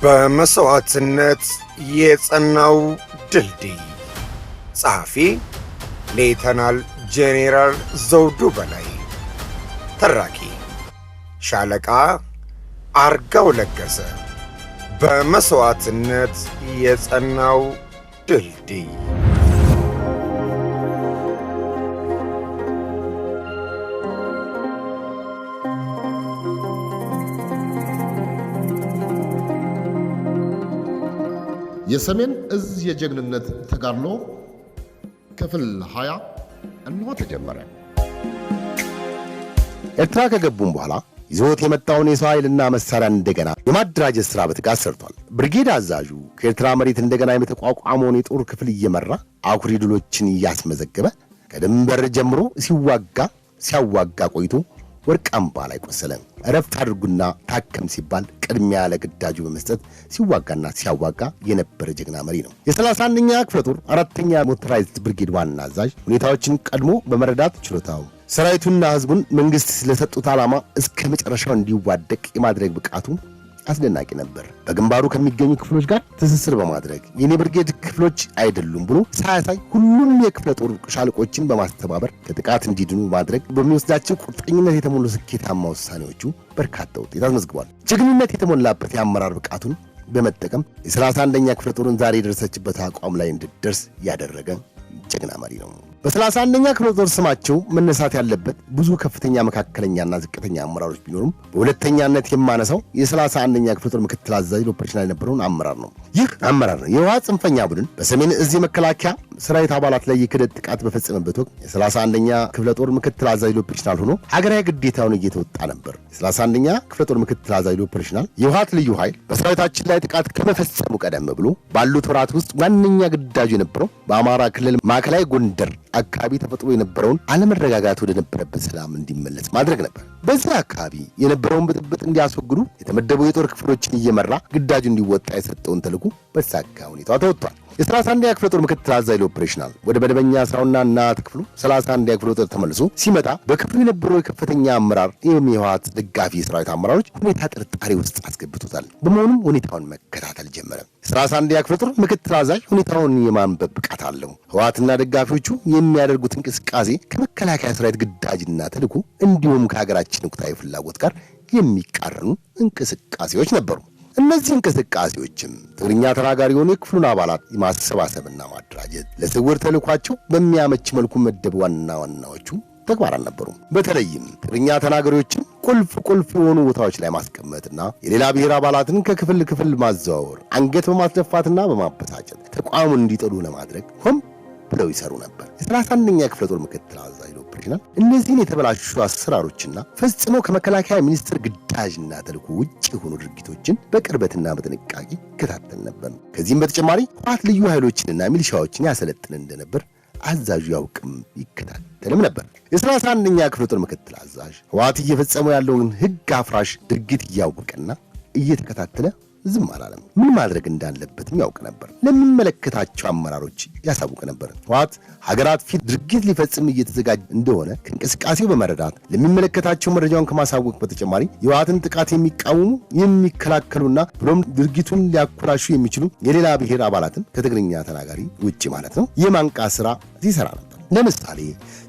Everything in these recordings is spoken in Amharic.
በመስዋዕትነት የጸናው ድልድይ ጸሐፊ ሌተናል ጄኔራል ዘውዱ በላይ፣ ተራኪ ሻለቃ አርጋው ለገሰ። በመስዋዕትነት የጸናው ድልድይ። የሰሜን እዝ የጀግንነት ተጋድሎ ክፍል 20 እንሆ ተጀመረ። ኤርትራ ከገቡም በኋላ ይዞት የመጣውን የሰው ኃይልና መሳሪያ እንደገና የማደራጀት ሥራ በትጋት ሰርቷል። ብርጌድ አዛዡ ከኤርትራ መሬት እንደገና የተቋቋመውን የጦር ክፍል እየመራ አኩሪ ድሎችን እያስመዘገበ ከድንበር ጀምሮ ሲያዋጋ ቆይቶ ወርቅ አምባ ላይ ቆሰለ። እረፍት አድርጉና ታከም ሲባል ቅድሚያ ለግዳጁ በመስጠት ሲዋጋና ሲያዋጋ የነበረ ጀግና መሪ ነው። የ31ኛ ክፍለ ጦር 4ኛ ሞተራይዝድ ብርጌድ ዋና አዛዥ ሁኔታዎችን ቀድሞ በመረዳት ችሎታው ሰራዊቱና ህዝቡን መንግስት ስለሰጡት ዓላማ እስከ መጨረሻው እንዲዋደቅ የማድረግ ብቃቱ አስደናቂ ነበር። በግንባሩ ከሚገኙ ክፍሎች ጋር ትስስር በማድረግ የኔ ብርጌድ ክፍሎች አይደሉም ብሎ ሳያሳይ ሁሉም የክፍለ ጦር ሻለቆችን በማስተባበር ከጥቃት እንዲድኑ ማድረግ በሚወስዳቸው ቁርጠኝነት የተሞሉ ስኬታማ ውሳኔዎቹ በርካታ ውጤት አስመዝግቧል። ጀግንነት የተሞላበት የአመራር ብቃቱን በመጠቀም የ31ኛ ክፍለ ጦርን ዛሬ የደረሰችበት አቋም ላይ እንድትደርስ ያደረገ ጀግና መሪ ነው። በ31ኛ ክፍለ ጦር ስማቸው መነሳት ያለበት ብዙ ከፍተኛ መካከለኛና ዝቅተኛ አመራሮች ቢኖሩም በሁለተኛነት የማነሳው የ31ኛ ክፍለ ጦር ምክትል አዛዥ ኦፕሬሽናል የነበረውን አመራር ነው። ይህ አመራር ነው የህወሓት ጽንፈኛ ቡድን በሰሜን እዝ መከላከያ ሰራዊት አባላት ላይ የክህደት ጥቃት በፈጸመበት ወቅት የ31ኛ ክፍለ ጦር ምክትል አዛዥ ኦፕሬሽናል ሆኖ ሀገራዊ ግዴታውን እየተወጣ ነበር። የ31ኛ ክፍለ ጦር ምክትል አዛዥ ኦፕሬሽናል የህወሓት ልዩ ኃይል በሰራዊታችን ላይ ጥቃት ከመፈጸሙ ቀደም ብሎ ባሉት ወራት ውስጥ ዋነኛ ግዳጁ የነበረው በአማራ ክልል ማዕከላዊ ጎንደር አካባቢ ተፈጥሮ የነበረውን አለመረጋጋት ወደ ነበረበት ሰላም እንዲመለስ ማድረግ ነበር። በዚህ አካባቢ የነበረውን ብጥብጥ እንዲያስወግዱ የተመደቡ የጦር ክፍሎችን እየመራ ግዳጁ እንዲወጣ የሰጠውን ተልዕኮ በተሳካ ሁኔታ ተወጥቷል። የ31ኛ ክፍለ ጦር ምክትል አዛዥ ኦፕሬሽናል ወደ መደበኛ ስራውና እናት ክፍሉ 31ኛ ክፍለ ጦር ተመልሶ ሲመጣ በክፍሉ የነበረው የከፍተኛ አመራር የህወሓት ደጋፊ የሰራዊት አመራሮች ሁኔታ ጥርጣሬ ውስጥ አስገብቶታል። በመሆኑም ሁኔታውን መከታተል ጀመረ። 31ኛ ክፍለ ጦር ምክትል አዛዥ ሁኔታውን የማንበብ ብቃት አለው። ህወሓትና ደጋፊዎቹ የሚያደርጉት እንቅስቃሴ ከመከላከያ ሰራዊት ግዳጅና ተልዕኮ እንዲሁም ከሀገራችን ወቅታዊ ፍላጎት ጋር የሚቃረኑ እንቅስቃሴዎች ነበሩ። እነዚህ እንቅስቃሴዎችም ትግርኛ ተናጋሪ የሆኑ የክፍሉን አባላት ማሰባሰብና ማደራጀት፣ ለስውር ተልዕኳቸው በሚያመች መልኩ መደብ ዋናዎቹ ተግባራት ነበሩ። በተለይም ትግርኛ ተናጋሪዎችን ቁልፍ የሆኑ ቦታዎች ላይ ማስቀመጥና የሌላ ብሔር አባላትን ከክፍል ማዘዋወር፣ አንገት በማስደፋትና በማበሳጨት ተቋሙን እንዲጠሉ ለማድረግ ሆም ብለው ይሰሩ ነበር። የ31ኛ ክፍለ ጦር ምክትል አዛዥ ኦፕሬሽናል እነዚህን የተበላሹ አሰራሮችና ፈጽሞ ከመከላከያ ሚኒስቴር ግዳጅና ተልዕኮ ውጭ የሆኑ ድርጊቶችን በቅርበትና በጥንቃቄ ይከታተል ነበር። ከዚህም በተጨማሪ ህወሓት ልዩ ኃይሎችንና ሚሊሻዎችን ያሰለጥን እንደነበር አዛዡ ያውቅም ይከታተልም ነበር። የ31ኛ ክፍለ ጦር ምክትል አዛዥ ህወሓት እየፈጸመው ያለውን ህግ አፍራሽ ድርጊት እያወቀና እየተከታተለ ዝም አላለም። ምን ማድረግ እንዳለበትም ያውቅ ነበር። ለሚመለከታቸው አመራሮች ያሳውቅ ነበር። ህወሓት ሀገራት ፊት ድርጊት ሊፈጽም እየተዘጋጀ እንደሆነ ከእንቅስቃሴው በመረዳት ለሚመለከታቸው መረጃውን ከማሳወቅ በተጨማሪ የህወሓትን ጥቃት የሚቃወሙ የሚከላከሉና ብሎም ድርጊቱን ሊያኮላሹ የሚችሉ የሌላ ብሔር አባላትን ከትግርኛ ተናጋሪ ውጭ ማለት ነው የማንቃት ሥራ ሲሰራ ነበር። ለምሳሌ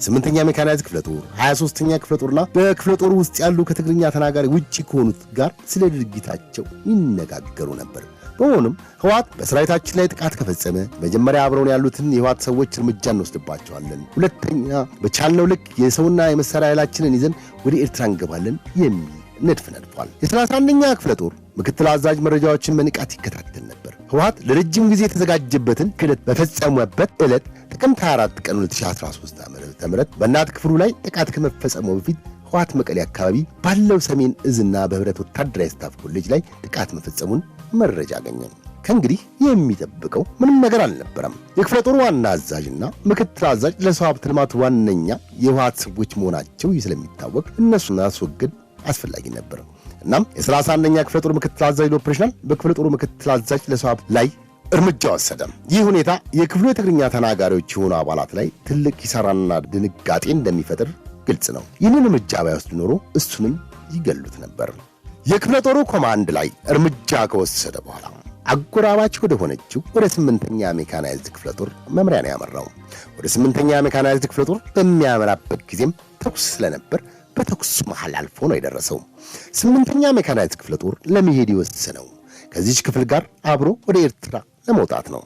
8ኛ ሜካናይዝድ ክፍለ ጦር፣ 23ኛ ክፍለ ጦርና በክፍለ ጦር ውስጥ ያሉ ከትግርኛ ተናጋሪ ውጪ ከሆኑት ጋር ስለ ድርጊታቸው ይነጋገሩ ነበር። በመሆኑም ህወሓት በሰራዊታችን ላይ ጥቃት ከፈጸመ መጀመሪያ አብረውን ያሉትን የህወሓት ሰዎች እርምጃ እንወስድባቸዋለን፣ ሁለተኛ በቻልነው ልክ የሰውና የመሳሪያ ኃይላችንን ይዘን ወደ ኤርትራ እንገባለን የሚል ንድፍ ነድፏል። የ31ኛ ክፍለ ጦር ምክትል አዛዥ መረጃዎችን በንቃት ይከታተል ነበር። ህወሓት ለረጅም ጊዜ የተዘጋጀበትን ክህደት በፈጸመበት ዕለት ጥቅምት 24 ቀን 2013 ዓ.ም በእናት ክፍሉ ላይ ጥቃት ከመፈጸሙ በፊት ህወሓት መቀሌ አካባቢ ባለው ሰሜን እዝና በህብረት ወታደራዊ ስታፍ ኮሌጅ ላይ ጥቃት መፈጸሙን መረጃ አገኘ። ከእንግዲህ የሚጠብቀው ምንም ነገር አልነበረም። የክፍለ ጦሩ ዋና አዛዥና ምክትል አዛዥ ለሰው ሀብት ልማት ዋነኛ የህወሓት ሰዎች መሆናቸው ስለሚታወቅ እነሱን ማስወገድ አስፈላጊ ነበር። እናም የ31ኛ ክፍለ ጦር ምክትል አዛዥ ኦፕሬሽናል በክፍለ ጦሩ ምክትል አዛዥ ለሰው ሀብት ላይ እርምጃ ወሰደ። ይህ ሁኔታ የክፍሉ የትግርኛ ተናጋሪዎች የሆኑ አባላት ላይ ትልቅ ኪሳራና ድንጋጤ እንደሚፈጥር ግልጽ ነው። ይህንን እርምጃ ባይወስድ ኖሮ እሱንም ይገሉት ነበር። የክፍለ ጦሩ ኮማንድ ላይ እርምጃ ከወሰደ በኋላ አጎራባች ወደ ሆነችው ወደ 8ኛ ሜካናይዝድ ክፍለ ጦር መምሪያ ነው ያመራው። ወደ 8ኛ ሜካናይዝድ ክፍለ ጦር በሚያመራበት ጊዜም ተኩስ ስለነበር በተኩስ መሃል አልፎ ነው የደረሰው። 8ኛ ሜካናይዝድ ክፍለ ጦር ለመሄድ የወሰነው ከዚች ክፍል ጋር አብሮ ወደ ኤርትራ ለመውጣት ነው።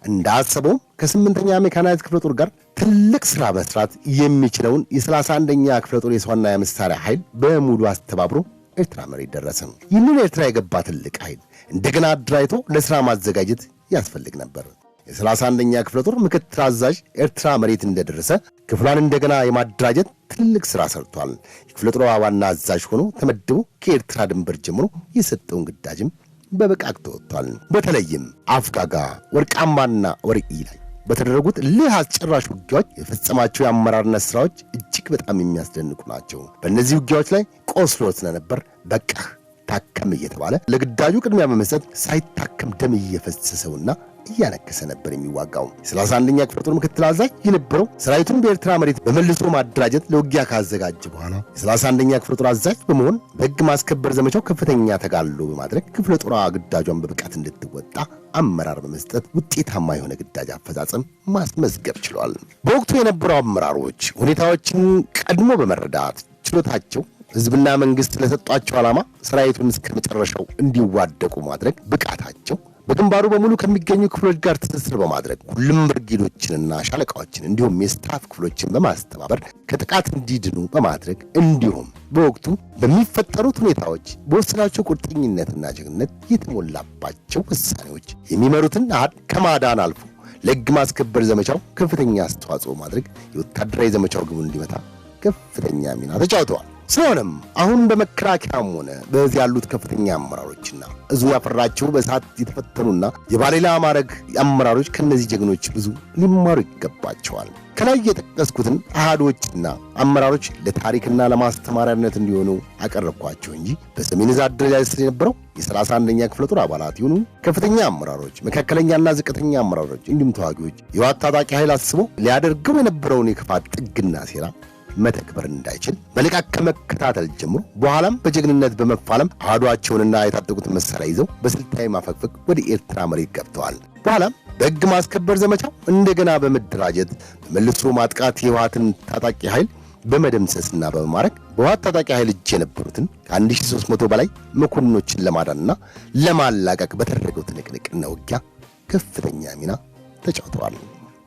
እንዳሰበው ከ8ኛ ሜካናይዝድ ክፍለ ጦር ጋር ትልቅ ሥራ መስራት የሚችለውን የ31ኛ ክፍለ ጦር የሰውና የመሳሪያ ኃይል በሙሉ አስተባብሮ ኤርትራ መሬት ደረሰ። ይህንን ኤርትራ የገባ ትልቅ ኃይል እንደገና አድራይቶ ለሥራ ማዘጋጀት ያስፈልግ ነበር። የ31ኛ ክፍለ ጦር ምክትል አዛዥ ኤርትራ መሬት እንደደረሰ ክፍሏን እንደገና የማደራጀት ትልቅ ሥራ ሰርቷል። የክፍለ ጦሩ ዋና አዛዥ ሆኖ ተመድቦ ከኤርትራ ድንበር ጀምሮ የሰጠውን ግዳጅም በብቃት ተወጥቷል። በተለይም አፍጋጋ፣ ወርቃማና ወርቂ ላይ በተደረጉት ልህ አስጨራሽ ውጊያዎች የፈጸማቸው የአመራርነት ሥራዎች እጅግ በጣም የሚያስደንቁ ናቸው። በእነዚህ ውጊያዎች ላይ ቆስሎ ስለነበር በቃህ ታከም እየተባለ ለግዳጁ ቅድሚያ በመስጠት ሳይታከም ደም እየፈሰሰውና እያነከሰ ነበር የሚዋጋው። 31ኛ ክፍለ ጦር ምክትል አዛዥ የነበረው ሰራዊቱን በኤርትራ መሬት በመልሶ ማደራጀት ለውጊያ ካዘጋጀ በኋላ የ31ኛ ክፍለ ጦር አዛዥ በመሆን በሕግ ማስከበር ዘመቻው ከፍተኛ ተጋድሎ በማድረግ ክፍለ ጦሯ ግዳጇን በብቃት እንድትወጣ አመራር በመስጠት ውጤታማ የሆነ ግዳጅ አፈጻጸም ማስመዝገብ ችሏል። በወቅቱ የነበሩ አመራሮች ሁኔታዎችን ቀድሞ በመረዳት ችሎታቸው ሕዝብና መንግሥት ለሰጧቸው ዓላማ ሰራዊቱን እስከ መጨረሻው እንዲዋደቁ ማድረግ ብቃታቸው በግንባሩ በሙሉ ከሚገኙ ክፍሎች ጋር ትስስር በማድረግ ሁሉም ብርጌዶችንና ሻለቃዎችን እንዲሁም የስታፍ ክፍሎችን በማስተባበር ከጥቃት እንዲድኑ በማድረግ እንዲሁም በወቅቱ በሚፈጠሩት ሁኔታዎች በወሰናቸው ቁርጠኝነትና ጀግንነት የተሞላባቸው ውሳኔዎች የሚመሩትን አሃድ ከማዳን አልፎ ለሕግ ማስከበር ዘመቻው ከፍተኛ አስተዋጽኦ ማድረግ የወታደራዊ ዘመቻው ግቡን እንዲመታ ከፍተኛ ሚና ተጫውተዋል። ስለሆነም አሁን በመከላከያም ሆነ በዚህ ያሉት ከፍተኛ አመራሮችና እዙ ያፈራቸው በእሳት የተፈተኑና የባሌላ ማዕረግ አመራሮች ከነዚህ ጀግኖች ብዙ ሊማሩ ይገባቸዋል። ከላይ የጠቀስኩትን አሃዶችና አመራሮች ለታሪክና ለማስተማሪያነት እንዲሆኑ አቀረብኳቸው እንጂ በሰሜን ዕዝ አደረጃጀት ስር የነበረው የ31ኛ ክፍለ ጦር አባላት ይሁኑ ከፍተኛ አመራሮች፣ መካከለኛና ዝቅተኛ አመራሮች እንዲሁም ተዋጊዎች የህወሓት ታጣቂ ኃይል አስቦ ሊያደርገው የነበረውን የክፋት ጥግና ሴራ መተግበር እንዳይችል በልቃት ከመከታተል ጀምሮ በኋላም በጀግንነት በመፋለም አሃዷቸውንና የታጠቁትን መሳሪያ ይዘው በስልታዊ ማፈግፈግ ወደ ኤርትራ መሬት ገብተዋል። በኋላም በሕግ ማስከበር ዘመቻው እንደገና በመደራጀት በመልሶ ማጥቃት የህወሓትን ታጣቂ ኃይል በመደምሰስና በመማረክ በህወሓት ታጣቂ ኃይል እጅ የነበሩትን ከ1300 በላይ መኮንኖችን ለማዳንና ለማላቀቅ በተደረገው ትንቅንቅና ውጊያ ከፍተኛ ሚና ተጫውተዋል።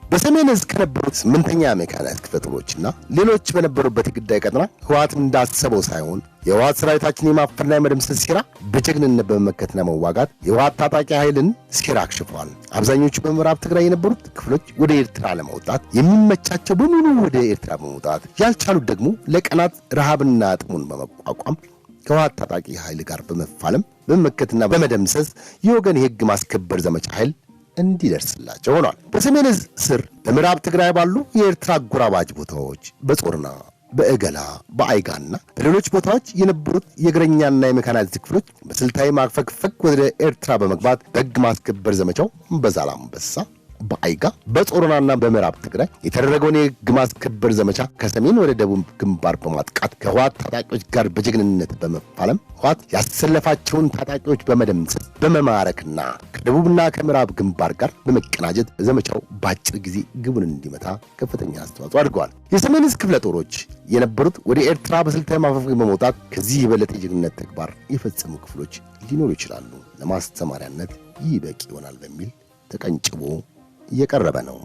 በሰሜን ዕዝ ከነበሩት 8ኛ ሜካናይዝድ ክፍለ ጦሮችና ሌሎች በነበሩበት የግዳይ ቀጠና ህወሓት እንዳሰበው ሳይሆን የህወሓት ሰራዊታችን የማፈርና የመደምሰስ ሴራ በጀግንነት በመመከትና መዋጋት የህወሓት ታጣቂ ኃይልን ሴራ አክሽፈዋል። አብዛኞቹ በምዕራብ ትግራይ የነበሩት ክፍሎች ወደ ኤርትራ ለመውጣት የሚመቻቸው በሙሉ ወደ ኤርትራ በመውጣት ያልቻሉት ደግሞ ለቀናት ረሃብና ጥሙን በመቋቋም ከህወሓት ታጣቂ ኃይል ጋር በመፋለም በመመከትና በመደምሰስ የወገን የህግ ማስከበር ዘመቻ ኃይል እንዲደርስላቸው ሆኗል። በሰሜን ዕዝ ስር በምዕራብ ትግራይ ባሉ የኤርትራ አጎራባች ቦታዎች በጾርና በእገላ በአይጋና በሌሎች ቦታዎች የነበሩት የእግረኛና የሜካናይዝድ ክፍሎች በስልታዊ ማፈግፈግ ወደ ኤርትራ በመግባት በሕግ ማስከበር ዘመቻው በዛላምበሳ በአይጋ በጾርናና በምዕራብ ትግራይ የተደረገውን የሕግ ማስከበር ዘመቻ ከሰሜን ወደ ደቡብ ግንባር በማጥቃት ከህወሓት ታጣቂዎች ጋር በጀግንነት በመፋለም ህወሓት ያሰለፋቸውን ታጣቂዎች በመደምሰስ በመማረክና ከደቡብና ከምዕራብ ግንባር ጋር በመቀናጀት ዘመቻው በአጭር ጊዜ ግቡን እንዲመታ ከፍተኛ አስተዋጽኦ አድርገዋል። የሰሜን ዕዝ ክፍለ ጦሮች የነበሩት ወደ ኤርትራ በስልታዊ ማፈግፈግ በመውጣት ከዚህ የበለጠ የጀግንነት ተግባር የፈጸሙ ክፍሎች ሊኖሩ ይችላሉ። ለማስተማሪያነት ይህ በቂ ይሆናል በሚል ተቀንጭቦ እየቀረበ ነው።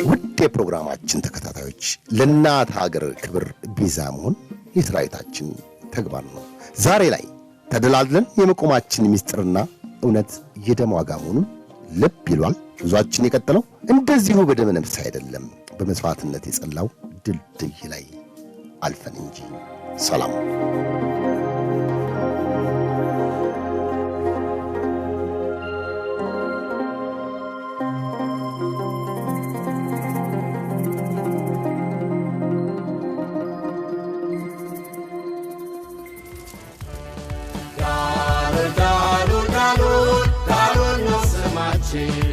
ውድ የፕሮግራማችን ተከታታዮች ለእናት ሀገር ክብር ቤዛ መሆን የሰራዊታችን ተግባር ነው። ዛሬ ላይ ተደላድለን የመቆማችን ምስጢርና እውነት የደም ዋጋ መሆኑን ልብ ይሏል። ጉዟችን የቀጠለው እንደዚሁ በደመ ነፍስ አይደለም፣ በመስዋዕትነት የጸላው ድልድይ ላይ አልፈን እንጂ። ሰላም። Dalu no semachi